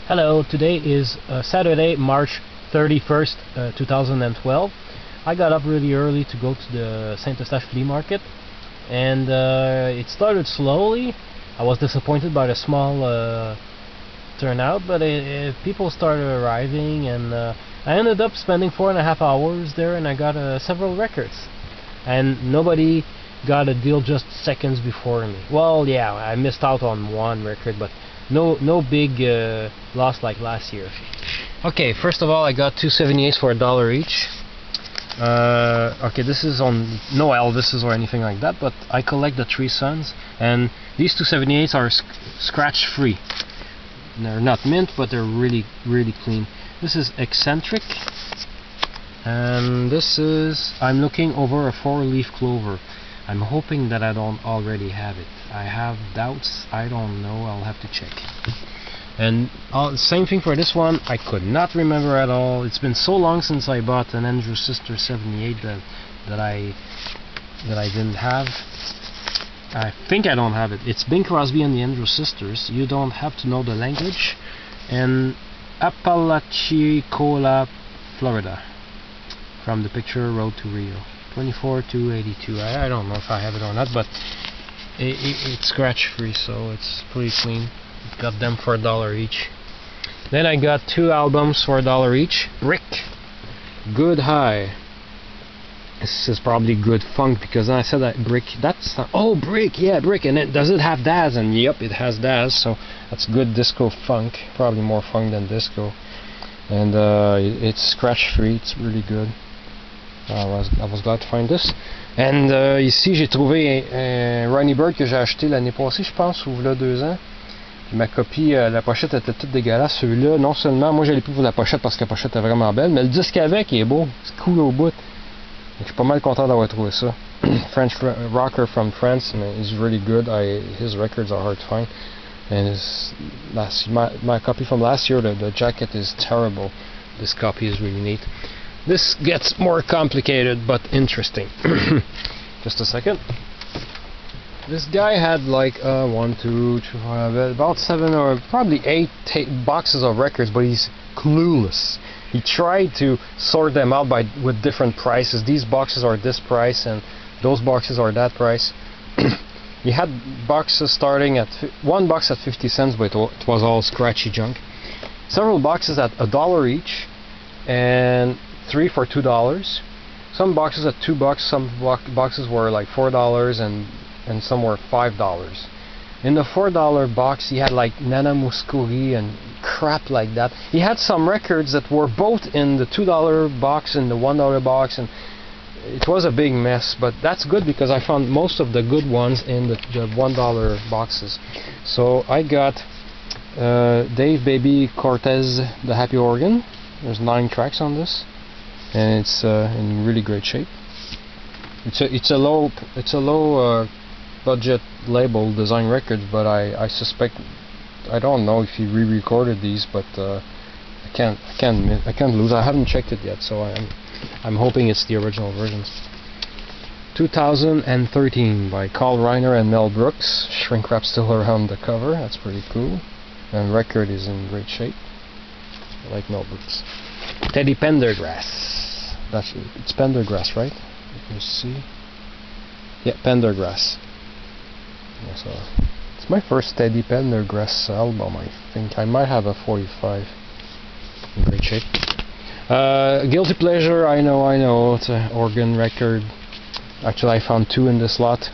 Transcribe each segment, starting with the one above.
Hello, today is Saturday, March 31st, 2012. I got up really early to go to the Saint Eustache Flea Market, and it started slowly. I was disappointed by the small turnout, but people started arriving, and I ended up spending 4.5 hours there, and I got several records. And nobody got a deal just seconds before me. Well, yeah, I missed out on one record, but no big loss like last year. Okay, first of all, I got 278s for $1 each. Okay, this is on no Elvises or anything like that, but I collect the Three Sons, and these 278s are scratch free. They're not mint, but they're really clean. This is eccentric, and this is, I'm looking over a 4-leaf clover. I'm hoping that I don't already have it. I have doubts. I don't know. I'll have to check. And same thing for this one. I could not remember at all. It's been so long since I bought an Andrew Sister 78 that I didn't have. I think I don't have it. It's Bing Crosby and the Andrew Sisters. You don't have to know the language. And Apalachicola, Florida. From the picture Road to Rio. 24-282. I don't know if I have it or not, but it's scratch free, so it's pretty clean. Got them for $1 each. Then I got 2 albums for $1 each. Brick, Good High. This is probably good funk, because I said that Brick. That's not, oh, Brick, yeah, Brick. And does it have Daz? And yep, it has Daz. So that's good disco funk. Probably more funk than disco. And it's scratch free. It's really good. I was glad to find this. And ici j'ai trouvé un Ronnie Bird que j'ai acheté l'année passée, je pense, ou là 2 ans. Puis ma copie, la pochette était toute dégueulasse. Celui-là, non seulement, moi je l'ai pris pour la pochette parce que la pochette est vraiment belle, mais le disque avec il est beau, c'est cool au bout. Donc, je suis pas mal content d'avoir trouvé ça. French rocker from France, and he's really good. His records are hard to find. And my copy from last year, the jacket is terrible. This copy is really neat. This gets more complicated but interesting. Just a second. This guy had like 1, 2, 3, 4, about 7 or probably 8 boxes of records, but he's clueless. He tried to sort them out with different prices. These boxes are this price and those boxes are that price. He had boxes starting at one box at 50 cents, but it was all scratchy junk. Several boxes at $1 each, and 3 for $2. Some boxes at $2. Some boxes were like $4, and some were $5. In the $4 box, he had like Nana Mouskouri and crap like that. He had some records that were both in the $2 box and the $1 box, and it was a big mess. But that's good, because I found most of the good ones in the $1 boxes. So I got Dave Baby Cortez, The Happy Organ. There's 9 tracks on this, and it's in really great shape. It's a low budget label, Design Records, but I suspect, I don't know if he re-recorded these, but I can't lose. I haven't checked it yet, so I'm hoping it's the original versions. 2013 by Carl Reiner and Mel Brooks. Shrink wrap still around the cover. That's pretty cool, and record is in great shape. I like Mel Brooks. Teddy Pendergrass. It's Pendergrass, right? Let me see. Yeah, Pendergrass. So it's my first Teddy Pendergrass album, I think. I might have a 45. In great shape. Guilty Pleasure, I know. It's an organ record. Actually, I found 2 in this lot.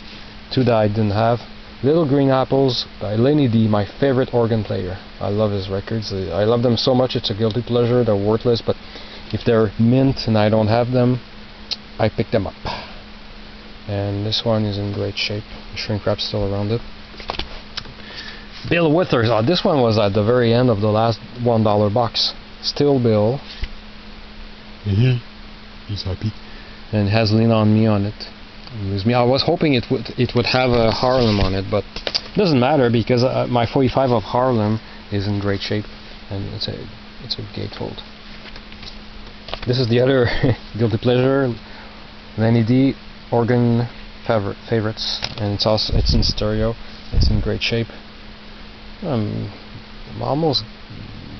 2 that I didn't have. Little Green Apples by Lenny D, my favorite organ player. I love his records. I love them so much, it's a guilty pleasure. They're worthless, but if they're mint and I don't have them, I pick them up. And this one is in great shape. The shrink wrap's still around it. Bill Withers. Oh, this one was at the very end of the last $1 box. Still Bill. He's happy. And has Lean on Me on it. I was hoping it would have a Harlem on it, but it doesn't matter, because my 45 of Harlem is in great shape, and it's a gatefold. This is the other guilty pleasure, Lenny D organ favorites, and it's in stereo. It's in great shape. I'm almost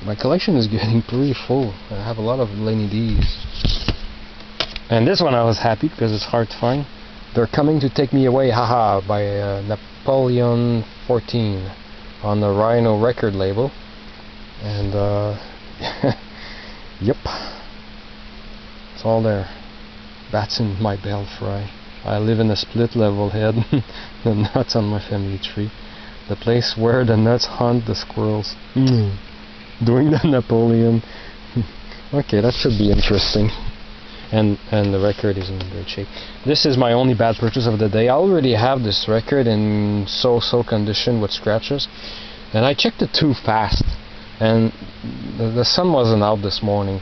my collection is getting pretty full. I have a lot of Lenny D's. And this one I was happy because it's hard to find. They're Coming to Take Me Away, haha, by Napoleon 14 on the Rhino record label. And yep, it's all there. That's in my belfry. I live in a split level head. The nuts on my family tree. The place where the nuts hunt the squirrels. Doing the Napoleon. Okay, that should be interesting. And the record is in great shape. This is my only bad purchase of the day. I already have this record in so-so condition with scratches, and I checked it too fast, and the sun wasn't out this morning.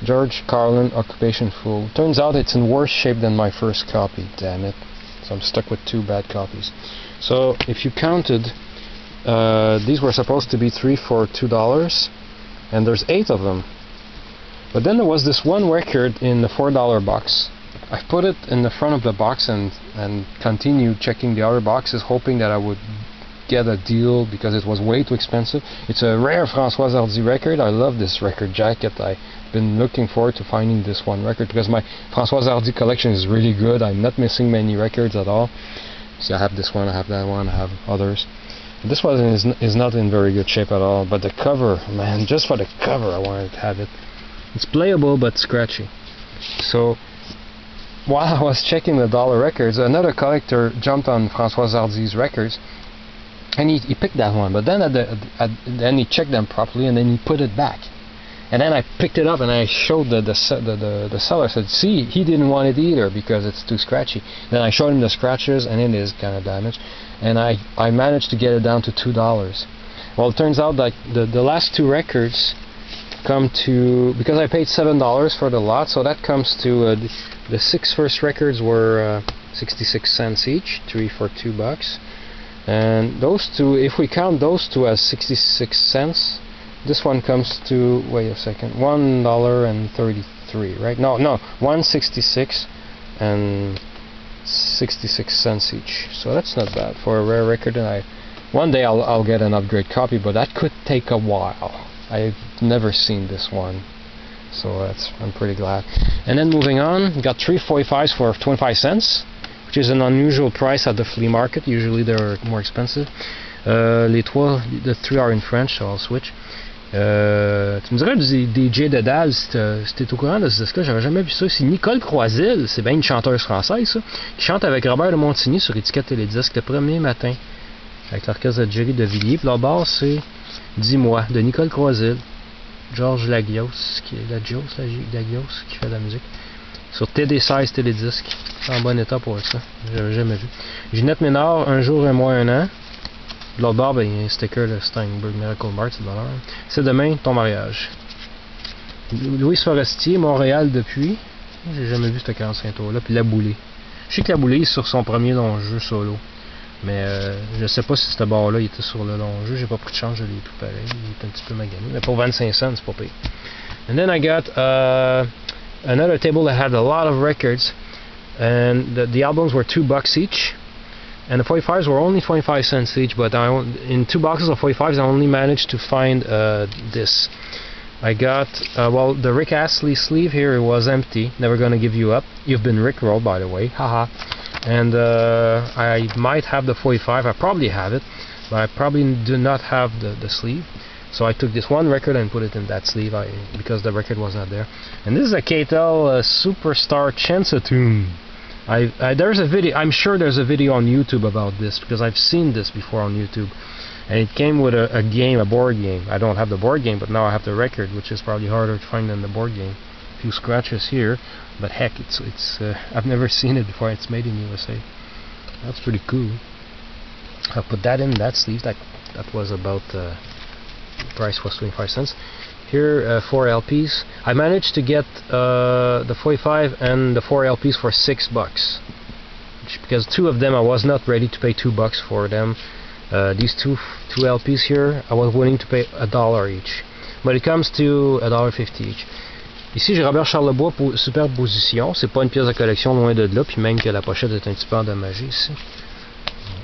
George Carlin, Occupation Fool. Turns out it's in worse shape than my first copy. Damn it! So I'm stuck with 2 bad copies. So if you counted, these were supposed to be 3 for $2, and there's 8 of them. But then there was this one record in the $4 box. I put it in the front of the box and continued checking the other boxes, hoping that I would get a deal because it was way too expensive. It's a rare François Hardy record. I love this record jacket. I've been looking forward to finding this one record because my François Hardy collection is really good. I'm not missing many records at all. See, I have this one, I have that one, I have others. This one is not in very good shape at all, but the cover, man, just for the cover I wanted to have it. It's playable but scratchy. So while I was checking the dollar records, another collector jumped on François Hardy's records, and he picked that one. But then then he checked them properly, and then he put it back. And then I picked it up and I showed the seller. Said, "See, he didn't want it either because it's too scratchy." Then I showed him the scratches, and it is kind of damaged. And I managed to get it down to $2. Well, it turns out that the last 2 records come to, because I paid $7 for the lot, so that comes to the 6 first records were 66 cents each, 3 for $2, and those 2, if we count those 2 as 66 cents, this one comes to, wait a second, $1.33, right? No, 166 and 66 cents each, so that's not bad for a rare record. And one day I'll get an upgrade copy, but that could take a while. I've never seen this one, so I'm pretty glad. And then moving on, got 3 45s for 25 cents, which is an unusual price at the flea market. Usually they're more expensive. The 3 are in French, so I'll switch. Tu me dirais du DJ de Dal, si t'es au courant de ce disque-là, j'avais jamais vu ça. C'est Nicole Croisille, c'est bien une chanteuse française, ça, qui chante avec Robert de Montigny sur étiquette Télédisque le premier matin, avec l'orchestre de Jerry de Villiers. Puis là-bas, c'est Dis-moi, de Nicole Croisille, Georges Lagios, qui fait la musique, sur TD16 Télédisque, en bon état pour ça, j'avais jamais vu. Ginette Ménard, Un jour, un mois, un an. De l'autre bord, ben, il y a un sticker de Steinberg Miracle Mart, c'est de valeur. C'est demain, ton mariage. Louis Forestier, Montréal depuis. J'ai jamais vu cette 45 tours là. Puis La Boulée. Je sais que La Boulée est sur son premier long jeu solo. Mais je sais pas si ce bord-là il était sur le long jeu. J'ai pas pris de chance, je l'ai pris pareil. Il est un petit peu magané. Mais pour 25 cents, c'est pas pire. And then I got another table that had a lot of records. And the albums were $2 each. And the 45s were only 25 cents each. But in 2 boxes of 45s, I only managed to find this. I got, well, the Rick Astley sleeve here, it was empty. Never Gonna Give You Up. You've been Rickrolled, by the way. Haha. And I might have the 45, I probably have it, but I probably do not have the sleeve. So I took this one record and put it in that sleeve because the record was not there. And this is a K-Tel Superstar Chansa tune. There's a video, I'm sure there's a video on YouTube about this because I've seen this before on YouTube. And it came with a game, a board game. I don't have the board game, but now I have the record, which is probably harder to find than the board game. A few scratches here, but heck, it's I've never seen it before. It's made in USA. That's pretty cool. I'll put that in that sleeve. That was about the price was 25 cents. Here, 4 LPs. I managed to get the 45 and the 4 LPs for $6, because 2 of them I was not ready to pay $2 for them. These two LPs here, I was willing to pay $1 each, but it comes to $1.50 each. Ici j'ai Robert Charlebois pour Superposition, c'est pas une pièce de collection loin de là, puis même que la pochette est un petit peu endommagée ici.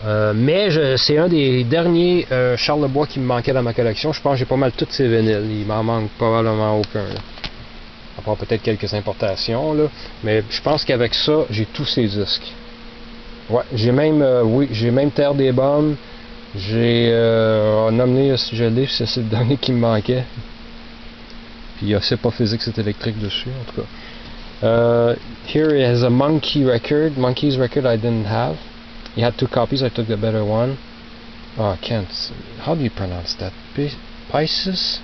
Mais c'est un des derniers Charles Lebois qui me manquait dans ma collection. Je pense que j'ai pas mal tous ces vinyles. Il m'en manque probablement aucun. Là. À part peut-être quelques importations. Là. Mais je pense qu'avec ça, j'ai tous ces disques. Ouais, j'ai même, oui, j'ai même Terre des Bombes. J'ai nommé si je l'ai, c'est le dernier qui me manquait. Puis il y a C'est pas physique, c'est électrique dessus, en tout cas. Here is a Monkey record. Monkey's record I didn't have. He had 2 copies, I took the better one. Oh, I can't. How do you pronounce that? Pisces?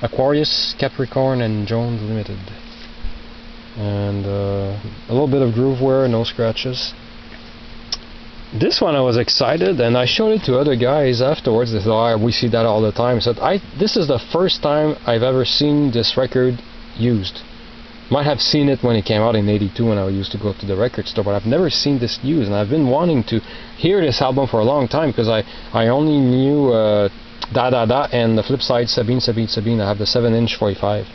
Aquarius, Capricorn, and Jones Limited. And a little bit of groove wear, no scratches. This one I was excited, and I showed it to other guys afterwards. They thought, oh, we see that all the time. I said, this is the first time I've ever seen this record used. Might have seen it when it came out in '82 when I used to go to the record store, but I've never seen this used, and I've been wanting to hear this album for a long time because I only knew Da Da Da and the flip side Sabine Sabine Sabine. I have the 7-inch 45,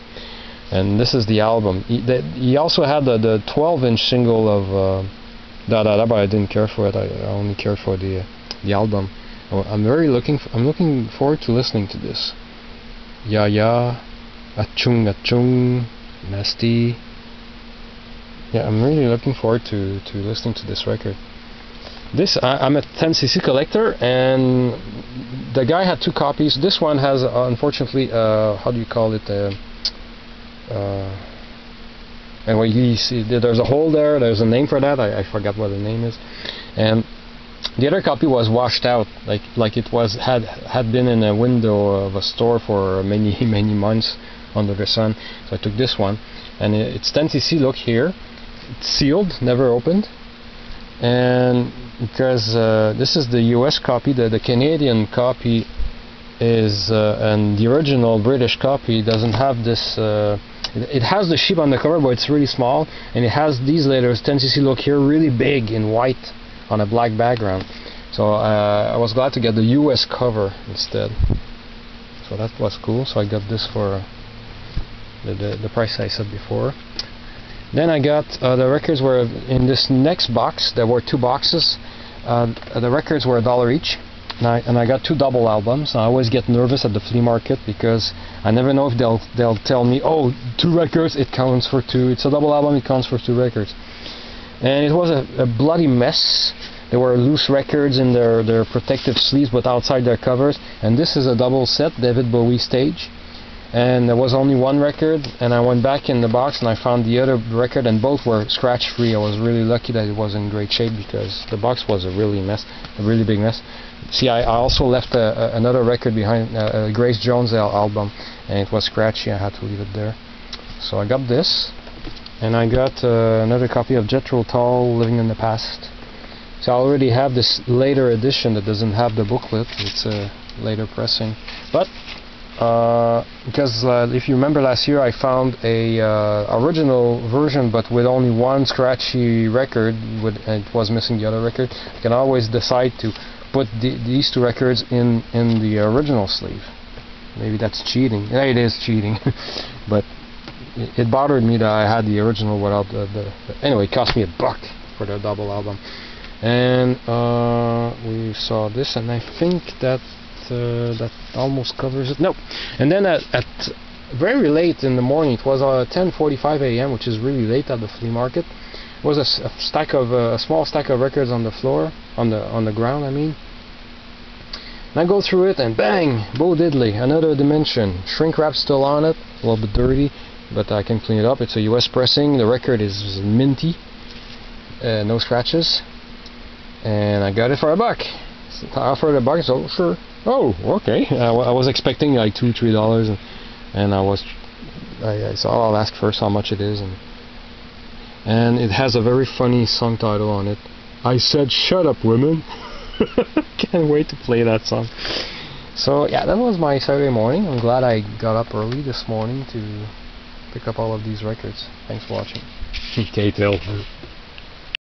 and this is the album. He also had the 12-inch single of Da Da Da, but I didn't care for it. I only cared for the album. I'm looking forward to listening to this. Ya Ya, Achung Achung, Nasty. Yeah, I'm really looking forward to listening to this record. This I'm a 10cc collector, and the guy had 2 copies. This one has unfortunately how do you call it? Anyway, you see there's a hole there. There's a name for that. I forgot what the name is. And the other copy was washed out, like it was had been in a window of a store for many months under the sun. So I took this one, and it's 10cc. Look here, it's sealed, never opened. And because this is the US copy, the Canadian copy is and the original British copy doesn't have this. It has the sheep on the cover, but it's really small, and it has these letters 10cc. Look here, really big in white on a black background. So I was glad to get the US cover instead. So that was cool. So I got this for the price I said before. Then I got the records were in this next box. There were 2 boxes. The records were $1 each, and I got 2 double albums. I always get nervous at the flea market because I never know if they'll tell me, oh, 2 records, it counts for 2. It's a double album, it counts for 2 records. And it was a bloody mess. There were loose records in their protective sleeves, but outside their covers. And this is a double set, David Bowie Stage. And there was only 1 record, and I went back in the box and I found the other record, and both were scratch free. I was really lucky that it was in great shape because the box was a really big mess. See, I also left another record behind, Grace Jones' album, and it was scratchy. I had to leave it there. So I got this, and I got another copy of Jethro Tull, Living in the Past. So I already have this later edition that doesn't have the booklet. It's a later pressing, but because if you remember last year I found a original version but with only 1 scratchy record and it was missing the other record. I can always decide to put these 2 records in the original sleeve. Maybe that's cheating. Yeah, it is cheating. But it bothered me that I had the original without anyway, it cost me $1 for the double album. And we saw this, and I think that that almost covers it. Nope. And then at very late in the morning, it was 10:45 a.m., which is really late at the flea market. It was a small stack of records on the floor, on the ground, I mean. And I go through it, and bang, Bo Diddley, Another Dimension. Shrink wrap still on it, a little bit dirty, but I can clean it up. It's a US pressing. The record is minty, no scratches, and I got it for $1. I offered $1, so sure. Oh, okay. I was expecting like $2-3, and I said, oh, I'll ask first how much it is, and it has a very funny song title on it. I said, "Shut up, women." Can't wait to play that song. So yeah, that was my Saturday morning. I'm glad I got up early this morning to pick up all of these records. Thanks for watching. K-Tel.